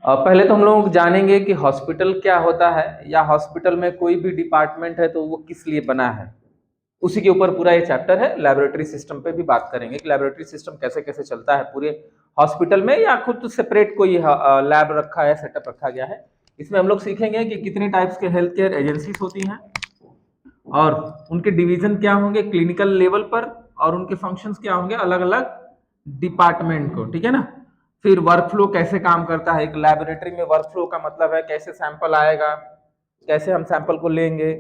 पहले तो हम लोग जानेंगे कि हॉस्पिटल क्या होता है, या हॉस्पिटल में कोई भी डिपार्टमेंट है तो वो किस लिए बना है। उसी के ऊपर पूरा ये चैप्टर है। लेबोरेटरी सिस्टम पे भी बात करेंगे कि लेबोरेटरी सिस्टम कैसे कैसे चलता है पूरे हॉस्पिटल में, या खुद सेपरेट कोई लैब रखा है, सेटअप रखा गया है। इसमें हम लोग सीखेंगे कि कितने टाइप्स के हेल्थ केयर एजेंसीज होती हैं और उनके डिवीजन क्या होंगे क्लिनिकल लेवल पर, और उनके फंक्शंस क्या होंगे अलग अलग डिपार्टमेंट को, ठीक है ना। फिर वर्कफ्लो कैसे काम करता है, एक लैबोरेटरी में वर्कफ्लो का मतलब है कैसे सैंपल आएगा, कैसे हम सैंपल को लेंगे,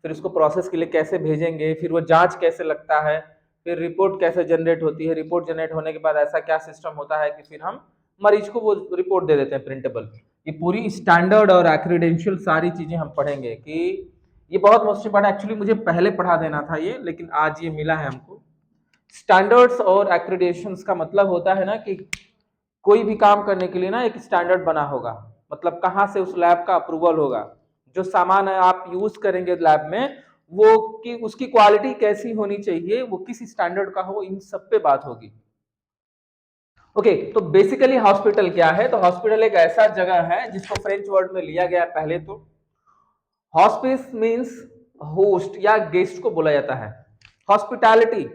फिर उसको प्रोसेस के लिए कैसे भेजेंगे, फिर वो जांच कैसे लगता है, फिर रिपोर्ट कैसे जनरेट होती है, रिपोर्ट जनरेट होने के बाद ऐसा क्या सिस्टम होता है कि फिर हम मरीज को वो रिपोर्ट दे देते हैं प्रिंटेबल। ये पूरी स्टैंडर्ड और एक्रीडेंशियल सारी चीजें हम पढ़ेंगे कि ये बहुत मोस्ट इंपॉर्टेंट, एक्चुअली मुझे पहले पढ़ा देना था ये, लेकिन आज ये मिला है हमको। स्टैंडर्ड्स और एक्रीडेशंस का मतलब होता है ना कि कोई भी काम करने के लिए ना एक स्टैंडर्ड बना होगा, मतलब कहाँ से उस लैब का अप्रूवल होगा, जो सामान है आप यूज करेंगे लैब में वो कि उसकी क्वालिटी कैसी होनी चाहिए, वो किस स्टैंडर्ड का हो, इन सब पे बात होगी। ओके, तो बेसिकली हॉस्पिटल क्या है, तो हॉस्पिटल एक ऐसा जगह है जिसको फ्रेंच वर्ड में लिया गया पहले तो हॉस्पिस मींस होस्ट या गेस्ट को बोला जाता है। हॉस्पिटैलिटी,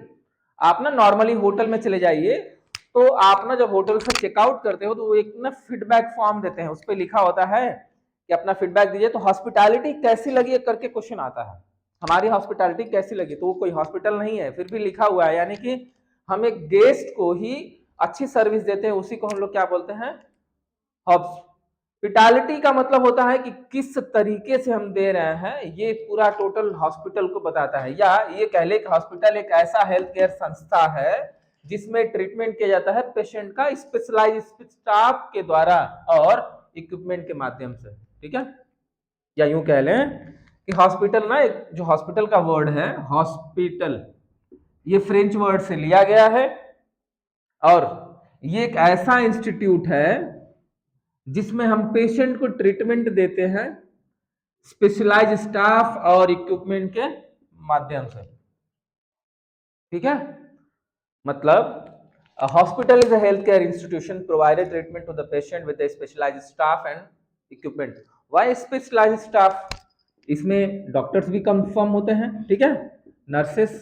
आप ना नॉर्मली होटल में चले जाइए तो आप ना जब होटल से चेकआउट करते हो तो वो एक ना फीडबैक फॉर्म देते हैं, उस पर लिखा होता है कि अपना फीडबैक दीजिए। तो हॉस्पिटैलिटी कैसी लगी करके क्वेश्चन आता है, हमारी हॉस्पिटैलिटी कैसी लगी, तो वो कोई हॉस्पिटल नहीं है फिर भी लिखा हुआ है, यानी कि हम एक गेस्ट को ही अच्छी सर्विस देते हैं, उसी को हम लोग क्या बोलते हैं, हॉस्पिटैलिटी का मतलब होता है कि किस तरीके से हम दे रहे हैं, ये पूरा टोटल हॉस्पिटल को बताता है। या ये कह ले कि हॉस्पिटल एक ऐसा हेल्थ केयर संस्था है जिसमें ट्रीटमेंट किया जाता है पेशेंट का स्पेशलाइज्ड स्टाफ के द्वारा और इक्विपमेंट के माध्यम से, ठीक है। या यूं कह लें कि हॉस्पिटल ना, एक जो हॉस्पिटल का वर्ड है हॉस्पिटल, ये फ्रेंच वर्ड से लिया गया है, और ये एक ऐसा इंस्टीट्यूट है जिसमें हम पेशेंट को ट्रीटमेंट देते हैं स्पेशलाइज स्टाफ और इक्विपमेंट के माध्यम से, ठीक है। मतलब a hospital is a healthcare institution provided treatment to the patient with a specialized staff and equipment. Why specialized staff? इसमें डॉक्टर्स भी कंफर्म होते हैं, ठीक है, नर्सेस,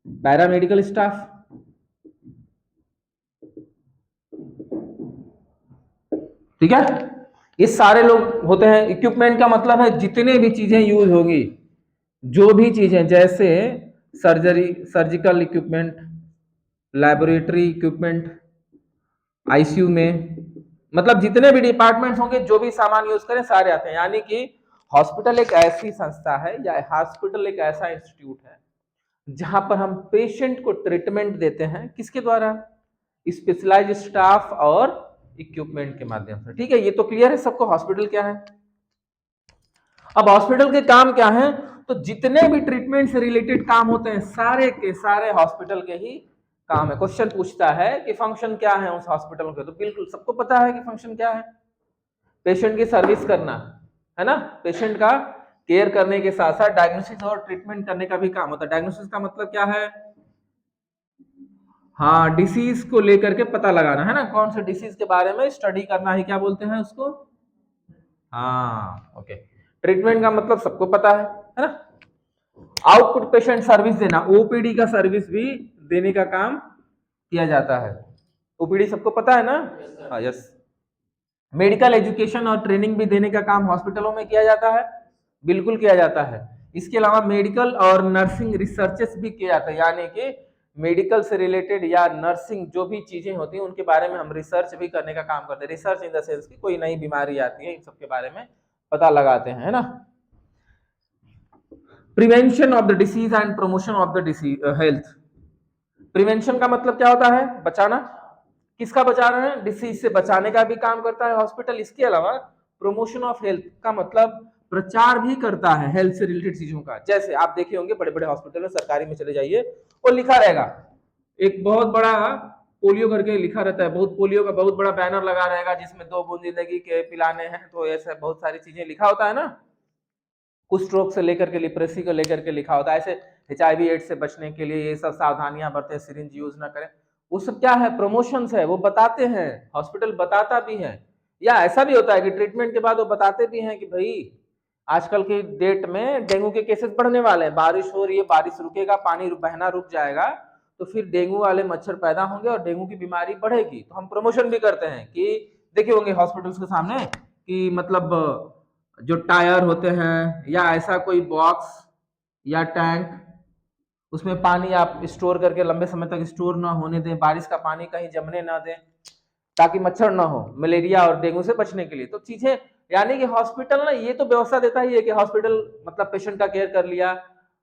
पैरामेडिकल स्टाफ, ठीक है, ये सारे लोग होते हैं। इक्विपमेंट का मतलब है जितने भी चीजें यूज होगी, जो भी चीजें जैसे surgical equipment, laboratory equipment, ICU में, मतलब जितने भी डिपार्टमेंट्स होंगे जो भी सामान यूज करें सारे आते हैं। यानी कि हॉस्पिटल एक ऐसी संस्था है या हॉस्पिटल एक ऐसा इंस्टीट्यूट है जहां पर हम पेशेंट को ट्रीटमेंट देते हैं, किसके द्वारा, स्पेशलाइज्ड स्टाफ और इक्विपमेंट के माध्यम से, ठीक है। ये तो क्लियर है सबको हॉस्पिटल क्या है। अब हॉस्पिटल के काम क्या है, तो जितने भी ट्रीटमेंट से रिलेटेड काम होते हैं सारे के सारे हॉस्पिटल के ही काम है। क्वेश्चन पूछता है कि फंक्शन क्या है उस हॉस्पिटल के, तो बिल्कुल सबको पता है कि फंक्शन क्या है, पेशेंट की सर्विस करना है ना, पेशेंट का केयर करने के साथ साथ डायग्नोसिस और ट्रीटमेंट करने का भी काम होता है। डायग्नोसिस का मतलब क्या है, हाँ, डिसीज को लेकर के पता लगाना है ना, कौन से डिसीज के बारे में स्टडी करना है, क्या बोलते हैं उसको, हाँ ओके। ट्रीटमेंट का मतलब सबको पता है ना। आउटपुट पेशेंट सर्विस देना, ओपीडी का सर्विस भी देने का काम किया जाता है। ओपीडी सबको पता है ना, हाँ यस। मेडिकल एजुकेशन और ट्रेनिंग भी देने का काम हॉस्पिटलों में किया जाता है, बिल्कुल किया जाता है। इसके अलावा मेडिकल और नर्सिंग रिसर्चेस भी किया जाता है, यानी कि मेडिकल से रिलेटेड या नर्सिंग जो भी चीजें होती हैं उनके बारे में हम रिसर्च भी करने का काम करते हैं। रिसर्च इन द सेंस की कोई नई बीमारी आती है इन सब के बारे में पता लगाते हैं, है ना। Prevention of the disease and promotion of the disease health. Prevention का मतलब क्या होता है, बचाना, किसका बचा रहे हैं, डिसीज से बचाने का भी काम करता है हॉस्पिटल। इसके अलावा प्रमोशन ऑफ हेल्थ का मतलब प्रचार भी करता है हेल्थ से रिलेटेड चीजों का। जैसे आप देखे होंगे बड़े बड़े हॉस्पिटल में, सरकारी में चले जाइए और लिखा रहेगा, एक बहुत बड़ा पोलियो करके लिखा रहता है, बहुत पोलियो का बहुत बड़ा बैनर लगा रहेगा जिसमें 2 बूंद जिंदगी के पिलाने हैं, तो ऐसे बहुत सारी चीजें लिखा होता है ना। कुष्ठ रोग से लेकर के लिप्रेसी को लेकर के लिखा होता है, ऐसे HIV एड्स से बचने के लिए ये सब सावधानियां बरतें, सिरिंज यूज ना करें, वो सब क्या है, प्रमोशंस है, वो बताते हैं, हॉस्पिटल बताता भी है। या ऐसा भी होता है कि ट्रीटमेंट के बाद वो बताते भी हैं कि भाई आजकल की डेट में डेंगू के केसेस बढ़ने वाले हैं, बारिश हो रही है, बारिश रुकेगा, पानी बहना रुक जाएगा, तो फिर डेंगू वाले मच्छर पैदा होंगे और डेंगू की बीमारी बढ़ेगी। तो हम प्रमोशन भी करते हैं कि देखे होंगे हॉस्पिटल्स के सामने कि मतलब जो टायर होते हैं या ऐसा कोई बॉक्स या टैंक, उसमें पानी आप स्टोर करके लंबे समय तक स्टोर ना होने दें, बारिश का पानी कहीं जमने ना दें, ताकि मच्छर ना हो, मलेरिया और डेंगू से बचने के लिए। तो चीजें यानी कि हॉस्पिटल ना ये तो व्यवस्था देता ही है कि हॉस्पिटल मतलब पेशेंट का केयर कर लिया,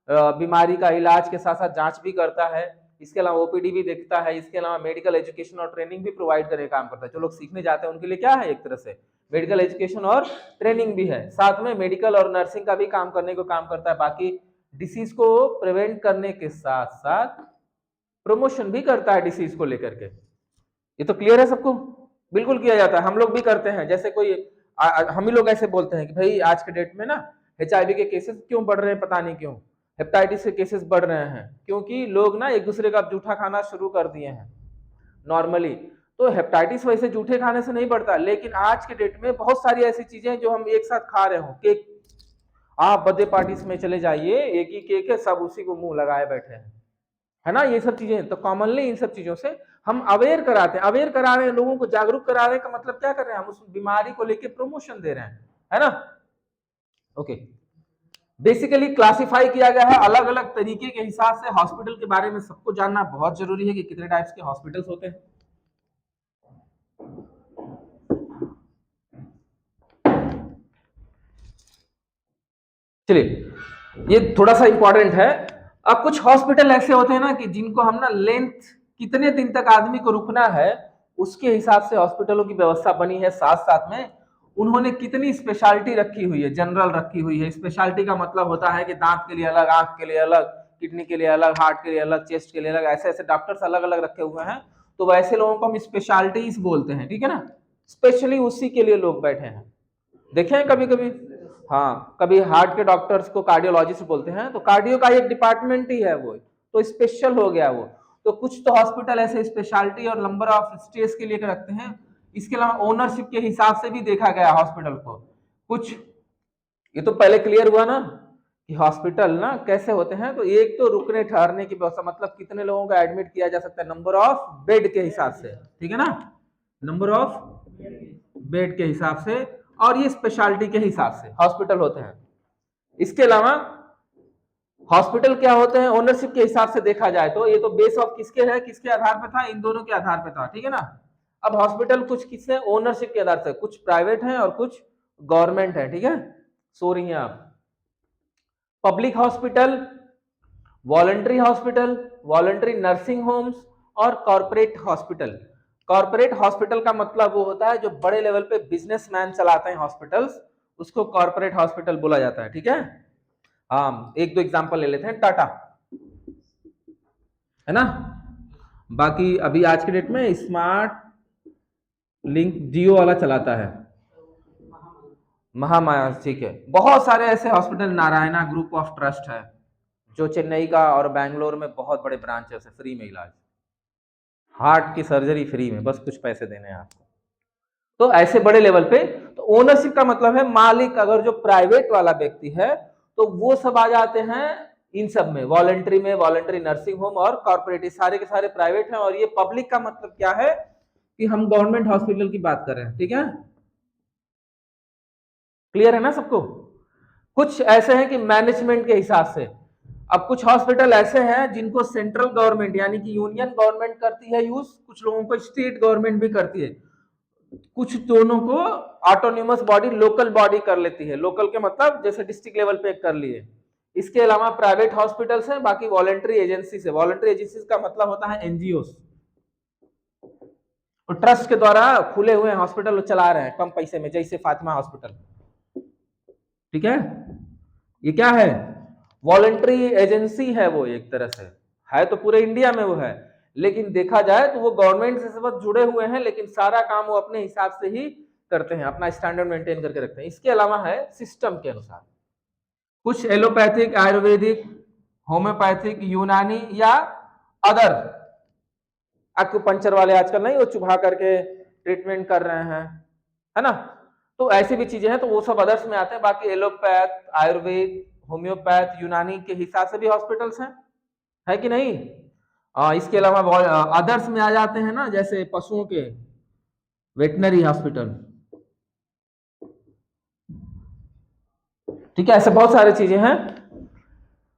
बीमारी का इलाज के साथ साथ जांच भी करता है, इसके अलावा ओपीडी भी देखता है, इसके अलावा मेडिकल एजुकेशन और ट्रेनिंग भी प्रोवाइड करने का काम करता है। जो लोग सीखने जाते हैं उनके लिए क्या है, एक तरह से मेडिकल एजुकेशन और ट्रेनिंग भी है, साथ में मेडिकल और नर्सिंग का भी काम करने को काम करता है। बाकी डिसीज को प्रिवेंट करने के साथ साथ प्रमोशन भी करता है डिसीज को लेकर के। ये तो क्लियर है सबको? बिल्कुल किया जाता है, हम लोग भी करते हैं। जैसे कोई हम ही लोग ऐसे बोलते हैं कि भाई आज के डेट में ना HIV के केसेस क्यों बढ़ रहे हैं, पता नहीं क्यों, हेपेटाइटिस के केसेस बढ़ रहे हैं, क्योंकि लोग ना एक दूसरे का जूठा खाना शुरू कर दिए हैं नॉर्मली। तो हेपेटाइटिस वैसे जूठे खाने से नहीं बढ़ता, लेकिन आज के डेट में बहुत सारी ऐसी चीजें जो हम एक साथ खा रहे हो, केक, आप बर्थडे पार्टीज में चले जाइए, एक ही केक है, सब उसी को मुंह लगाए बैठे हैं, है ना, ये सब चीजें। तो कॉमनली इन सब चीजों से हम अवेयर कराते हैं, अवेयर करा रहे हैं, लोगों को जागरूक करा रहे हैं, का मतलब क्या कर रहे हैं, हम उस बीमारी को लेके प्रमोशन दे रहे हैं, है ना। ओके, बेसिकली क्लासिफाई किया गया है अलग अलग तरीके के हिसाब से। हॉस्पिटल के बारे में सबको जानना बहुत जरूरी है कि कितने टाइप्स के हॉस्पिटल्स होते हैं। चलिए, ये थोड़ा सा इंपॉर्टेंट है। अब कुछ हॉस्पिटल ऐसे होते हैं ना कि जिनको हम ना लेंथ, कितने दिन तक आदमी को रुकना है उसके हिसाब से हॉस्पिटलों की व्यवस्था बनी है। साथ साथ में उन्होंने कितनी स्पेशलिटी रखी हुई है, जनरल रखी हुई है। स्पेशलिटी का मतलब होता है कि दांत के लिए अलग, आंख के लिए अलग, किडनी के लिए अलग, हार्ट के लिए अलग, चेस्ट के लिए अलग, ऐसे ऐसे डॉक्टर्स अलग अलग रखे हुए हैं। तो वैसे लोगों को हम स्पेशलिटीज बोलते हैं, ठीक है ना। स्पेशली उसी के लिए लोग बैठे हैं, देखे हैं कभी कभी। हाँ, कभी हार्ट के डॉक्टर्स को कार्डियोलॉजिस्ट बोलते हैं, तो कार्डियो का एक डिपार्टमेंट ही है वो, तो स्पेशल हो गया वो। तो कुछ तो हॉस्पिटल ऐसे स्पेशलिटी और नंबर ऑफ स्टेज के लिए रखते हैं। इसके अलावा ओनरशिप के हिसाब से भी देखा गया हॉस्पिटल को कुछ। ये तो पहले क्लियर हुआ ना कि हॉस्पिटल ना कैसे होते हैं। तो एक तो रुकने ठहरने की व्यवस्था, मतलब कितने लोगों को एडमिट किया जा सकता है, नंबर ऑफ बेड के हिसाब से, ठीक है ना, नंबर ऑफ बेड के हिसाब से, और ये स्पेशलिटी के हिसाब से हॉस्पिटल होते हैं। इसके अलावा हॉस्पिटल क्या होते हैं, ओनरशिप के हिसाब से देखा जाए तो ये तो बेस ऑफ किसके है, किसके आधार पे था, इन दोनों के आधार पे था, ठीक है ना। अब हॉस्पिटल कुछ किससे, ओनरशिप के आधार से, कुछ प्राइवेट है और कुछ गवर्नमेंट है, ठीक है। सो रही हैं आप। Public hospital, voluntary hospital, voluntary nursing homes और कॉर्पोरेट हॉस्पिटल। कॉर्पोरेट हॉस्पिटल का मतलब वो होता है जो बड़े लेवल पे बिजनेसमैन चलाते हैं हॉस्पिटल्स, उसको कॉर्पोरेट हॉस्पिटल बोला जाता है, ठीक है। हाँ, एक दो एग्जांपल ले लेते हैं, टाटा, है ना। बाकी अभी आज के डेट में स्मार्ट लिंक जियो वाला चलाता है, महामाया, ठीक है। बहुत सारे ऐसे hospital, Narayana group of trust है जो चेन्नई का और बैंगलोर में बहुत बड़े ब्रांचेस है, फ्री में इलाज, हार्ट की सर्जरी फ्री में, बस कुछ पैसे देने हैं आपको। तो ऐसे बड़े लेवल पे, तो ओनरशिप का मतलब है मालिक, अगर जो प्राइवेट वाला व्यक्ति है तो वो सब आ जाते हैं इन सब में, वॉलंटरी में, वॉलंटरी नर्सिंग होम और कॉर्पोरेट, सारे के सारे प्राइवेट हैं। और ये पब्लिक का मतलब क्या है कि हम गवर्नमेंट हॉस्पिटल की बात कर रहे हैं, ठीक है। क्लियर है ना सबको। कुछ ऐसे हैं कि मैनेजमेंट के हिसाब से। अब कुछ हॉस्पिटल ऐसे हैं जिनको सेंट्रल गवर्नमेंट यानी कि यूनियन गवर्नमेंट करती है यूज, कुछ लोगों को स्टेट गवर्नमेंट भी करती है, कुछ दोनों को ऑटोनोमस बॉडी, लोकल बॉडी कर लेती है। लोकल के मतलब जैसे डिस्ट्रिक्ट लेवल पे कर लिए। इसके अलावा प्राइवेट हॉस्पिटल्स हैं, बाकी वॉलंटरी एजेंसी से। वॉलंटरी एजेंसी का मतलब होता है एनजीओ, और ट्रस्ट के द्वारा खुले हुए हॉस्पिटल चला रहे हैं कम पैसे में, जैसे फातिमा हॉस्पिटल, ठीक है। ये क्या है, वॉलंटरी एजेंसी है वो, एक तरह से है तो पूरे इंडिया में वो है, लेकिन देखा जाए तो वो गवर्नमेंट से सब जुड़े हुए हैं, लेकिन सारा काम वो अपने हिसाब से ही करते हैं, अपना स्टैंडर्ड मेंटेन करके रखते हैं। इसके अलावा है सिस्टम के अनुसार, कुछ एलोपैथिक, आयुर्वेदिक, होम्योपैथिक, यूनानी या अदर। एक्यूपंक्चर वाले आजकल नहीं वो चुभा करके ट्रीटमेंट कर रहे हैं, है ना। तो ऐसी भी चीजें हैं, तो वो सब अदर्स में आते हैं। बाकी एलोपैथ, आयुर्वेद, होम्योपैथ, यूनानी के हिसाब से भी हॉस्पिटल्स हैं, है कि नहीं। इसके अलावा अदर्स में आ जाते हैं ना, जैसे पशुओं के वेटनरी हॉस्पिटल, ठीक है, ऐसे बहुत सारी चीजें हैं।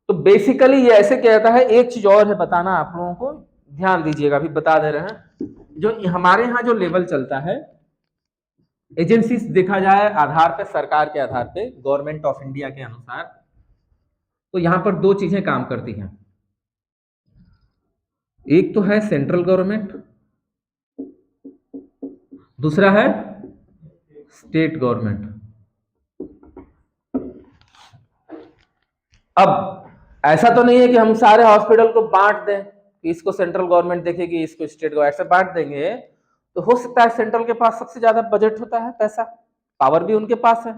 तो बेसिकली ये ऐसे कहता है। एक चीज और है बताना आप लोगों को, ध्यान दीजिएगा, अभी बता दे रहे हैं। जो हमारे यहाँ जो लेवल चलता है एजेंसी, देखा जाए आधार पे, सरकार के आधार पे, गवर्नमेंट ऑफ इंडिया के अनुसार, तो यहाँ पर दो चीजें काम करती हैं। एक तो है सेंट्रल गवर्नमेंट, दूसरा है स्टेट गवर्नमेंट। अब ऐसा तो नहीं है कि हम सारे हॉस्पिटल को बांट दें कि इसको सेंट्रल गवर्नमेंट देखेगी, इसको स्टेट गवर्नमेंट, ऐसे बांट देंगे तो हो सकता है सेंट्रल के पास सबसे ज्यादा बजट होता है, पैसा, पावर भी उनके पास है,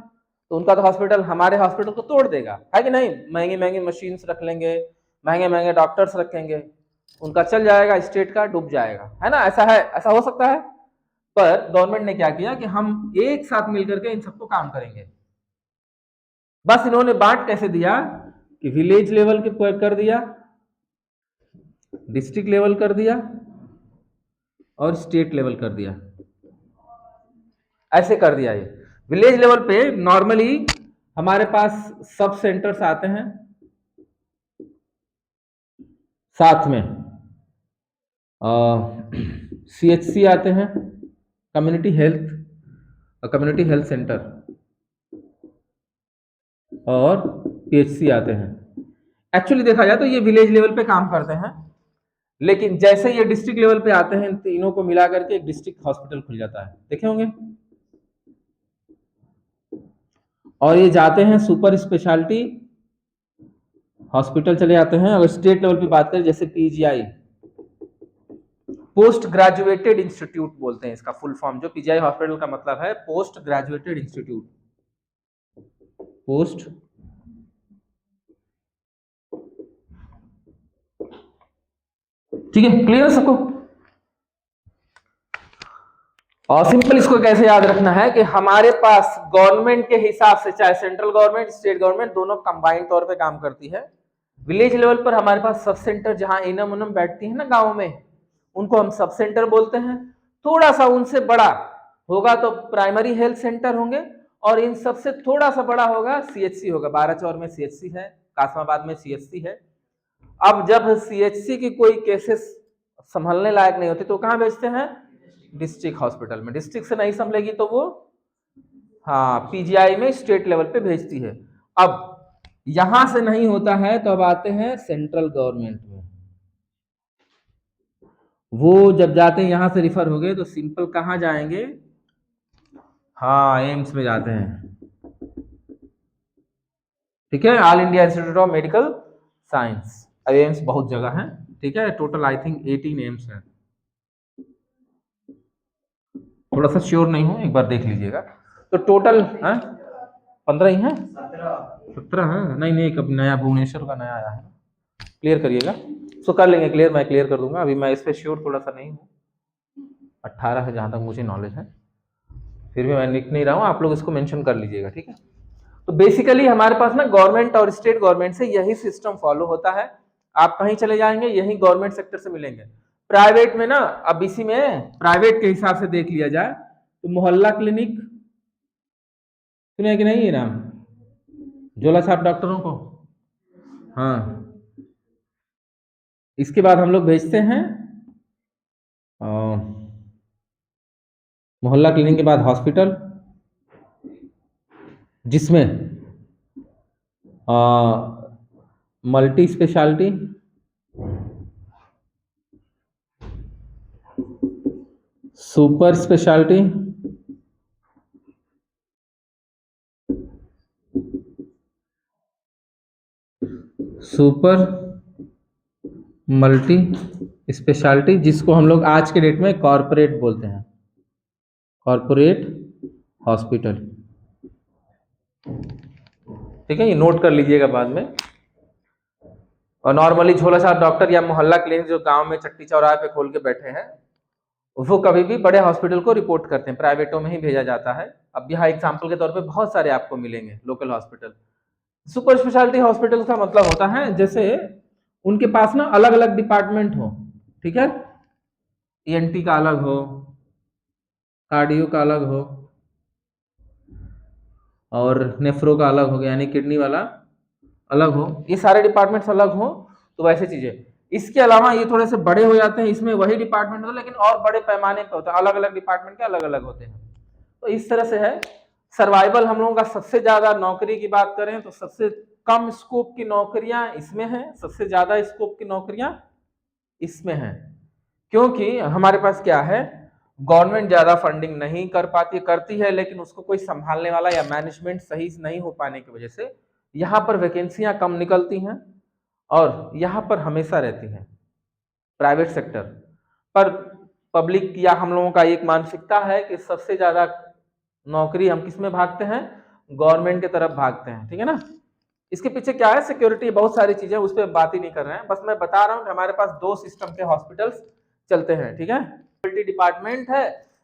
तो उनका तो हॉस्पिटल हमारे हॉस्पिटल को तोड़ देगा, है कि नहीं। महंगी महंगी मशीन्स रख लेंगे, महंगे महंगे डॉक्टर्स रखेंगे, उनका चल जाएगा, स्टेट का डूब जाएगा, है ना। ऐसा है, ऐसा हो सकता है। पर गवर्नमेंट ने क्या किया कि हम एक साथ मिलकर के इन सबको काम करेंगे। बस इन्होंने बांट कैसे दिया कि विलेज लेवल के पर कर दिया, डिस्ट्रिक्ट लेवल कर दिया और स्टेट लेवल कर दिया, ऐसे कर दिया। ये विलेज लेवल पे नॉर्मली हमारे पास सब सेंटर्स आते हैं, साथ में CHC आते हैं, कम्युनिटी हेल्थ सेंटर, और PHC आते हैं। एक्चुअली देखा जाए तो ये विलेज लेवल पे काम करते हैं, लेकिन जैसे ये डिस्ट्रिक्ट लेवल पे आते हैं, तीनों को मिला करके एक डिस्ट्रिक्ट हॉस्पिटल खुल जाता है, देखे होंगे। और ये जाते हैं सुपर स्पेशलिटी हॉस्पिटल चले जाते हैं। अगर स्टेट लेवल पे बात करें, जैसे PGI, पोस्ट ग्रेजुएटेड इंस्टीट्यूट बोलते हैं इसका फुल फॉर्म। जो PGI हॉस्पिटल का मतलब है पोस्ट ग्रेजुएटेड इंस्टीट्यूट, पोस्ट ठीक है, क्लियर सबको। और सिंपल इसको कैसे याद रखना है कि हमारे पास गवर्नमेंट के हिसाब से, चाहे सेंट्रल गवर्नमेंट, स्टेट गवर्नमेंट, दोनों कंबाइंड तौर पे काम करती है। विलेज लेवल पर हमारे पास सब सेंटर, जहां इनम उनम बैठती है ना गांव में, उनको हम सब सेंटर बोलते हैं। थोड़ा सा उनसे बड़ा होगा तो प्राइमरी हेल्थ सेंटर होंगे, और इन सबसे थोड़ा सा बड़ा होगा CHC होगा। 12 में CHC है, कासमाबाद में CHC है। अब जब CHC की कोई केसेस संभलने लायक नहीं होती तो कहां भेजते हैं, डिस्ट्रिक्ट हॉस्पिटल में। डिस्ट्रिक्ट से नहीं संभलेगी तो वो हाँ PGI में स्टेट लेवल पे भेजती है। अब यहां से नहीं होता है तो अब आते हैं सेंट्रल गवर्नमेंट में। वो जब जाते हैं, यहां से रिफर हो गए तो सिंपल कहां जाएंगे, हाँ एम्स में जाते हैं, ठीक है, all India institute of medical science. अब एम्स बहुत जगह है, ठीक है, टोटल आई थिंक 18 एम्स है, थोड़ा सा श्योर नहीं हूं, एक बार देख लीजिएगा। तो टोटल 15 ही है, 17 है, नहीं नहीं, कब नया भुवनेश्वर का नया आया है, क्लियर करिएगा। सो कर लेंगे क्लियर, मैं क्लियर कर दूंगा, अभी मैं इस पर श्योर थोड़ा सा नहीं हूँ। 18 है जहाँ तक मुझे नॉलेज है, फिर भी मैं लिख नहीं रहा हूँ, आप लोग इसको मेंशन कर लीजिएगा, ठीक है। तो बेसिकली हमारे पास ना गवर्नमेंट और स्टेट गवर्नमेंट से यही सिस्टम फॉलो होता है। आप कहीं चले जाएंगे यही गवर्नमेंट सेक्टर से मिलेंगे। प्राइवेट में ना, अब इसी में प्राइवेट के हिसाब से देख लिया जाए तो मोहल्ला क्लिनिक सुने कि नहीं ये नाम, झोला छाप डॉक्टरों को, हाँ। इसके बाद हम लोग भेजते हैं मोहल्ला क्लिनिक के बाद हॉस्पिटल, जिसमें multi speciality, super speciality, super multi speciality, जिसको हम लोग आज के डेट में कॉरपोरेट बोलते हैं, कॉरपोरेट हॉस्पिटल, ठीक है, ये नोट कर लीजिएगा बाद में। और नॉर्मली झोला छाप डॉक्टर या मोहल्ला क्लिनिक जो गांव में चट्टी चौराहे पे खोल के बैठे हैं, वो कभी भी बड़े हॉस्पिटल को रिपोर्ट करते हैं, प्राइवेटों में ही भेजा जाता है। अब यहाँ एग्जाम्पल के तौर पे बहुत सारे आपको मिलेंगे local hospital. Super speciality hospital का मतलब होता है जैसे उनके पास ना अलग अलग डिपार्टमेंट हो, ठीक है, ईएनटी का अलग हो, कार्डियो का अलग हो, और नेफ्रो का अलग हो गया यानी किडनी वाला अलग हो, ये सारे डिपार्टमेंट्स अलग हो, तो वैसे चीजें। इसके अलावा ये थोड़े से बड़े हो जाते हैं, इसमें वही डिपार्टमेंट होता है लेकिन और बड़े पैमाने पे होता है, अलग अलग डिपार्टमेंट के अलग अलग होते हैं। तो इस तरह से है। सर्वाइवल हम लोगों का सबसे ज्यादा नौकरी की बात करें तो सबसे कम स्कोप की नौकरियां इसमें हैं, सबसे ज्यादा स्कोप की नौकरियां इसमें हैं, क्योंकि हमारे पास क्या है, गवर्नमेंट ज्यादा फंडिंग नहीं कर पाती, करती है लेकिन उसको कोई संभालने वाला या मैनेजमेंट सही से नहीं हो पाने की वजह से यहाँ पर वैकेंसियां कम निकलती हैं और यहाँ पर हमेशा रहती हैं प्राइवेट सेक्टर पर। पब्लिक या हम लोगों का एक मानसिकता है कि सबसे ज्यादा नौकरी हम किस में भागते हैं, गवर्नमेंट की तरफ भागते हैं, ठीक है ना। इसके पीछे क्या है, सिक्योरिटी, बहुत सारी चीजें, उस पर बात ही नहीं कर रहे हैं, बस मैं बता रहा हूं कि हमारे पास दो सिस्टम के हॉस्पिटल्स चलते हैं, ठीक है। डिपार्टमेंट है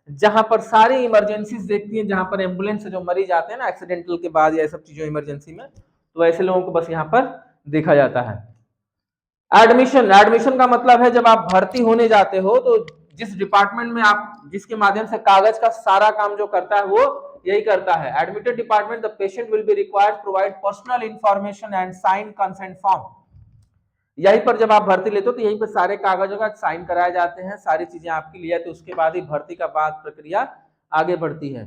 जहां पर सारी इमरजेंसीज देखती है, जहां पर एम्बुलेंस से जो मरीज आते हैं ना एक्सीडेंटल के बाद या सब चीजों इमरजेंसी में, तो ऐसे लोगों को बस यहाँ पर देखा जाता है। एडमिशन, एडमिशन का मतलब है जब आप भर्ती होने जाते हो तो जिस डिपार्टमेंट में आप, जिसके माध्यम से कागज का सारा काम जो करता है वो यही करता है। Admitted department, the patient will be required provide personal information and sign consent form. यहीं पर जब आप भर्ती लेते हो तो यहीं पर सारे कागजों का साइन कराए जाते हैं, सारी चीजें आपकी ली जाती है, उसके बाद ही भर्ती का बाद प्रक्रिया आगे बढ़ती है।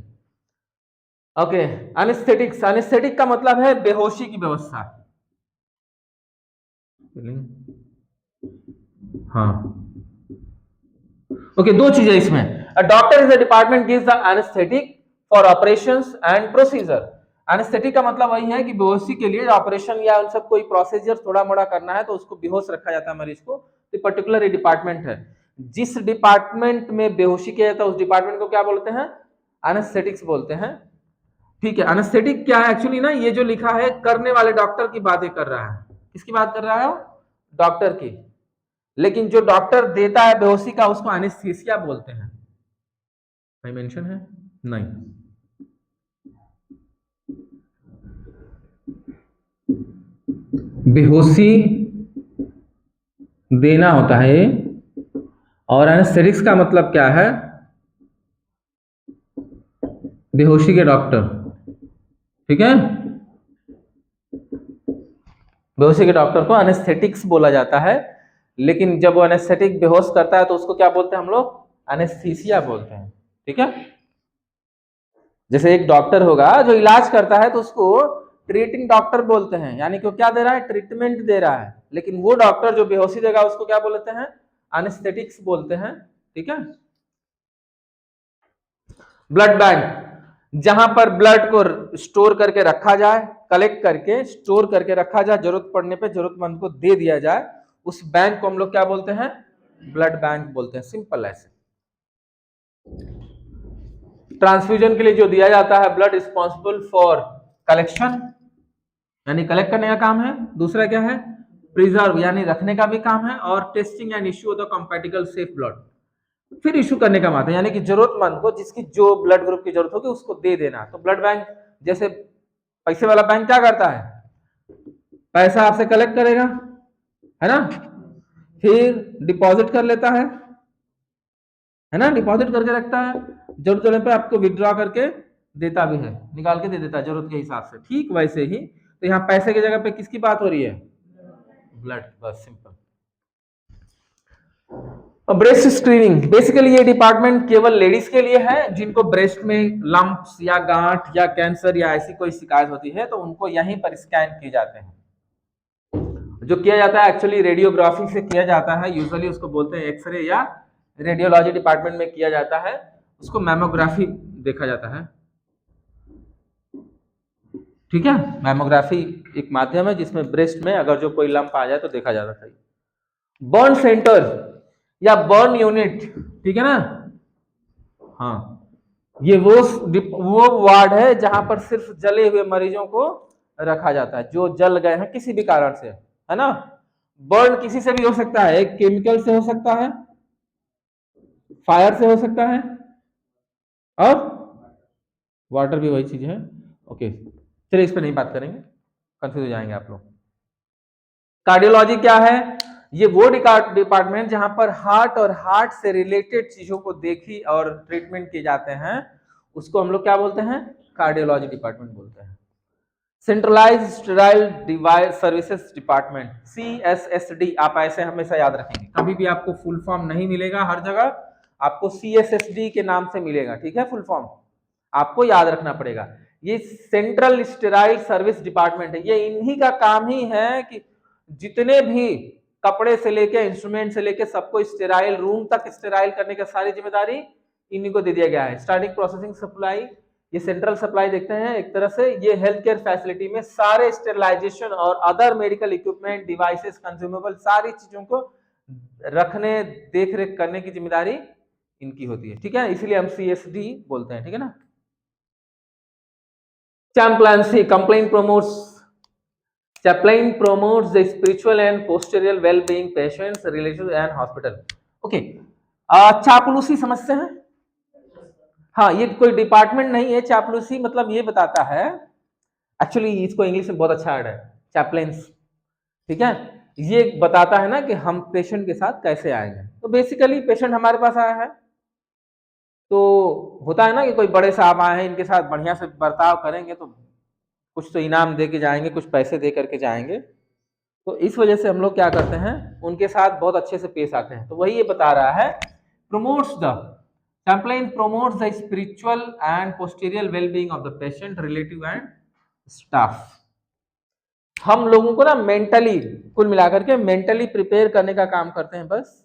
ओके, एनेस्थेटिक्स, एनेस्थेटिक का मतलब है बेहोशी की व्यवस्था। हाँ, ओके, दो चीजें इसमें। A doctor is the department gives the anaesthetic for operations and procedure. Anaesthetic का मतलब वही है कि बेहोशी के लिए ऑपरेशन या उन सब कोई प्रोसीजर थोड़ा मोड़ा करना है तो उसको बेहोश रखा जाता है मरीज को, तो पर्टिकुलर डिपार्टमेंट है। जिस डिपार्टमेंट में बेहोशी किया जाता है उस डिपार्टमेंट को क्या बोलते हैं, एनेस्थेटिक्स बोलते हैं, ठीक है। एनेस्थेटिक क्या है एक्चुअली ना, ये जो लिखा है करने वाले डॉक्टर की बातें कर रहा है, किसकी बात कर रहा है, डॉक्टर की, लेकिन जो डॉक्टर देता है बेहोशी का उसको एनेस्थीसिया बोलते हैं। कोई मेंशन है नहीं, बेहोशी देना होता है। और एनेस्थेटिक्स का मतलब क्या है, बेहोशी के डॉक्टर, ठीक है। बेहोशी के डॉक्टर को एनेस्थेटिक्स बोला जाता है, लेकिन जब वो एनेस्थेटिक बेहोश करता है तो उसको क्या बोलते हैं हम लोग, एनेस्थीसिया बोलते हैं, ठीक है। जैसे एक डॉक्टर होगा जो इलाज करता है तो उसको ट्रीटिंग डॉक्टर बोलते हैं, यानी कि वो क्या दे रहा है, ट्रीटमेंट दे रहा है, लेकिन वो डॉक्टर जो बेहोशी देगा उसको क्या बोलते हैं, एनेस्थेटिक्स बोलते हैं, ठीक है। ब्लड बैंक, जहां पर ब्लड को स्टोर करके रखा जाए, कलेक्ट करके स्टोर करके रखा जाए, जरूरत पड़ने पे जरूरतमंद को दे दिया जाए, उस बैंक को हम लोग क्या बोलते हैं, ब्लड बैंक बोलते हैं, सिंपल ऐसे। ट्रांसफ्यूजन के लिए जो दिया जाता है ब्लड, रिस्पॉन्सिबल फॉर कलेक्शन यानी कलेक्ट करने का काम है, दूसरा क्या है, प्रिजर्व यानी रखने का भी काम है, और testing and issue of the compatible safe blood, फिर इशू करने का माध्यम, यानी कि जरूरतमंद को जिसकी जो ब्लड ग्रुप की जरूरत होगी उसको दे देना। तो ब्लड बैंक जैसे पैसे वाला बैंक क्या करता है, पैसा आपसे कलेक्ट करेगा, है ना, फिर डिपॉजिट कर लेता है ना, डिपॉजिट करके रखता है, जरूरत होने पे आपको विड्रॉ करके देता भी है, निकाल के दे देता है जरूरत के हिसाब से। ठीक वैसे ही तो यहाँ पैसे की जगह पे किसकी बात हो रही है, ब्लड, बस सिंपल। ब्रेस्ट स्क्रीनिंग, बेसिकली ये डिपार्टमेंट केवल लेडीज के लिए है जिनको ब्रेस्ट में लंप्स या गांठ या कैंसर या ऐसी कोई शिकायत होती है तो उनको यहीं पर स्कैन किए जाते हैं। जो किया जाता है एक्चुअली रेडियोग्राफी से किया जाता है, यूजुअली उसको बोलते हैं एक्सरे, या रेडियोलॉजी डिपार्टमेंट में किया जाता है, उसको मैमोग्राफी देखा जाता है, ठीक है। मैमोग्राफी एक माध्यम है जिसमें ब्रेस्ट में अगर जो कोई लंप आ जाए तो देखा जाता है। बर्न सेंटर या बर्न यूनिट, ठीक है ना, हाँ, ये वो वार्ड है जहां पर सिर्फ जले हुए मरीजों को रखा जाता है जो जल गए हैं किसी भी कारण से, है ना। बर्न किसी से भी हो सकता है, एक केमिकल से हो सकता है, फायर से हो सकता है, और वाटर भी वही चीज है। ओके, चलिए इस पर नहीं बात करेंगे, कंफ्यूज हो जाएंगे आप लोग। कार्डियोलॉजी क्या है? ये वो डिपार्टमेंट जहां पर हार्ट और हार्ट से रिलेटेड चीजों को देखी और ट्रीटमेंट किए जाते हैं, उसको हम लोग क्या बोलते हैं? कार्डियोलॉजी डिपार्टमेंट बोलते हैं। Centralise sterile device services department, CSSD, आप ऐसे हमेशा याद रखेंगे, कभी भी आपको फुल फॉर्म नहीं मिलेगा, हर जगह आपको CSSD के नाम से मिलेगा, ठीक है? फुल फॉर्म आपको याद रखना पड़ेगा। ये सेंट्रल स्टेराइल सर्विस डिपार्टमेंट है, ये इन्हीं का काम ही है कि जितने भी कपड़े से लेके इंस्ट्रूमेंट से लेके सबको स्टेराइल रूम तक स्टेराइल करने का सारी जिम्मेदारी इन्हीं को दे दिया गया है। स्टार्टिंग प्रोसेसिंग सप्लाई, ये सेंट्रल सप्लाई देखते हैं एक तरह से, ये हेल्थ केयर फैसिलिटी में सारे स्टेरिलाइजेशन और other medical equipment, devices, consumable, सारी चीजों को रखने, देख रेख करने की जिम्मेदारी इनकी होती है, ठीक है? इसलिए हम CSD बोलते हैं, ठीक है ना? Chaplaincy, chaplain promotes the spiritual and posterior well-being patients, relatives and hospital. Okay, चापलूसी समझते हैं? हाँ, ये कोई डिपार्टमेंट नहीं है। चापलूसी मतलब ये बताता है, एक्चुअली इसको इंग्लिश में बहुत अच्छा वर्ड है, चैपलेंस, ठीक है? ये बताता है ना कि हम पेशेंट के साथ कैसे आएंगे। तो बेसिकली पेशेंट हमारे पास आया है, तो होता है ना कि कोई बड़े साहब आए हैं, इनके साथ बढ़िया से बर्ताव करेंगे तो कुछ तो इनाम दे के जाएंगे, कुछ पैसे दे करके जाएंगे। तो इस वजह से हम लोग क्या करते हैं, उनके साथ बहुत अच्छे से पेश आते हैं। तो वही ये बता रहा है, promotes the chaplain promotes the spiritual and posterior well-being of the patient, relative and staff। हम लोगों को ना मेंटली, कुल मिलाकर के मेंटली प्रिपेयर करने का काम करते हैं बस,